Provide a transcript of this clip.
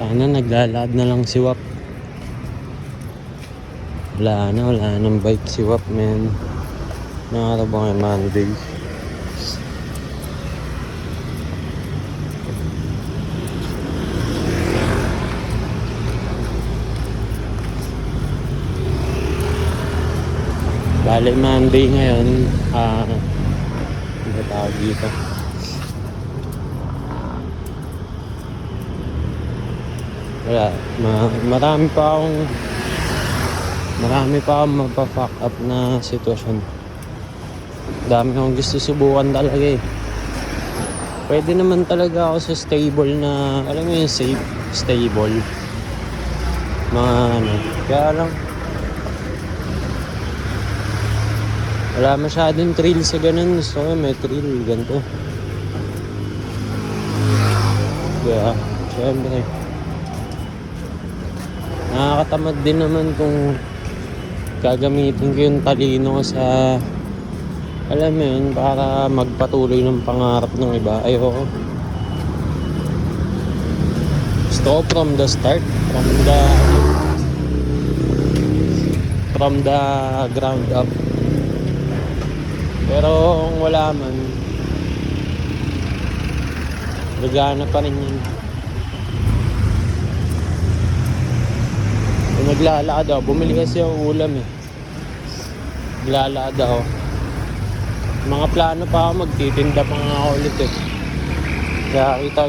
Sana naglalakad na lang si Wap. Wala nang bike si Wap, man. Nakarabang yung Monday. Bale Monday ngayon, hindi tawag dito. Wala, marami pa akong mapa-fuck up na sitwasyon. Dami akong gusto subukan talaga eh. Pwede naman talaga ako sa stable na, alam mo yung safe, stable. Mga kaya lang, wala masyadong thrill sa ganun. Gusto ko may thrill, ganito. Kaya, syempre, nakakatamad din naman kung gagamitin ko yung talino ko sa, alam mo yun, para magpatuloy ng pangarap ng iba. Ayoko. Gusto ko from the start, from the ground up. Pero kung wala man, gagana pa rin yun. Kung naglalakad ako, bumili kasi ako ulam eh. Naglalakad ako. Mga plano pa ako, magtitinda pa nga ako ulit eh. Kaya kita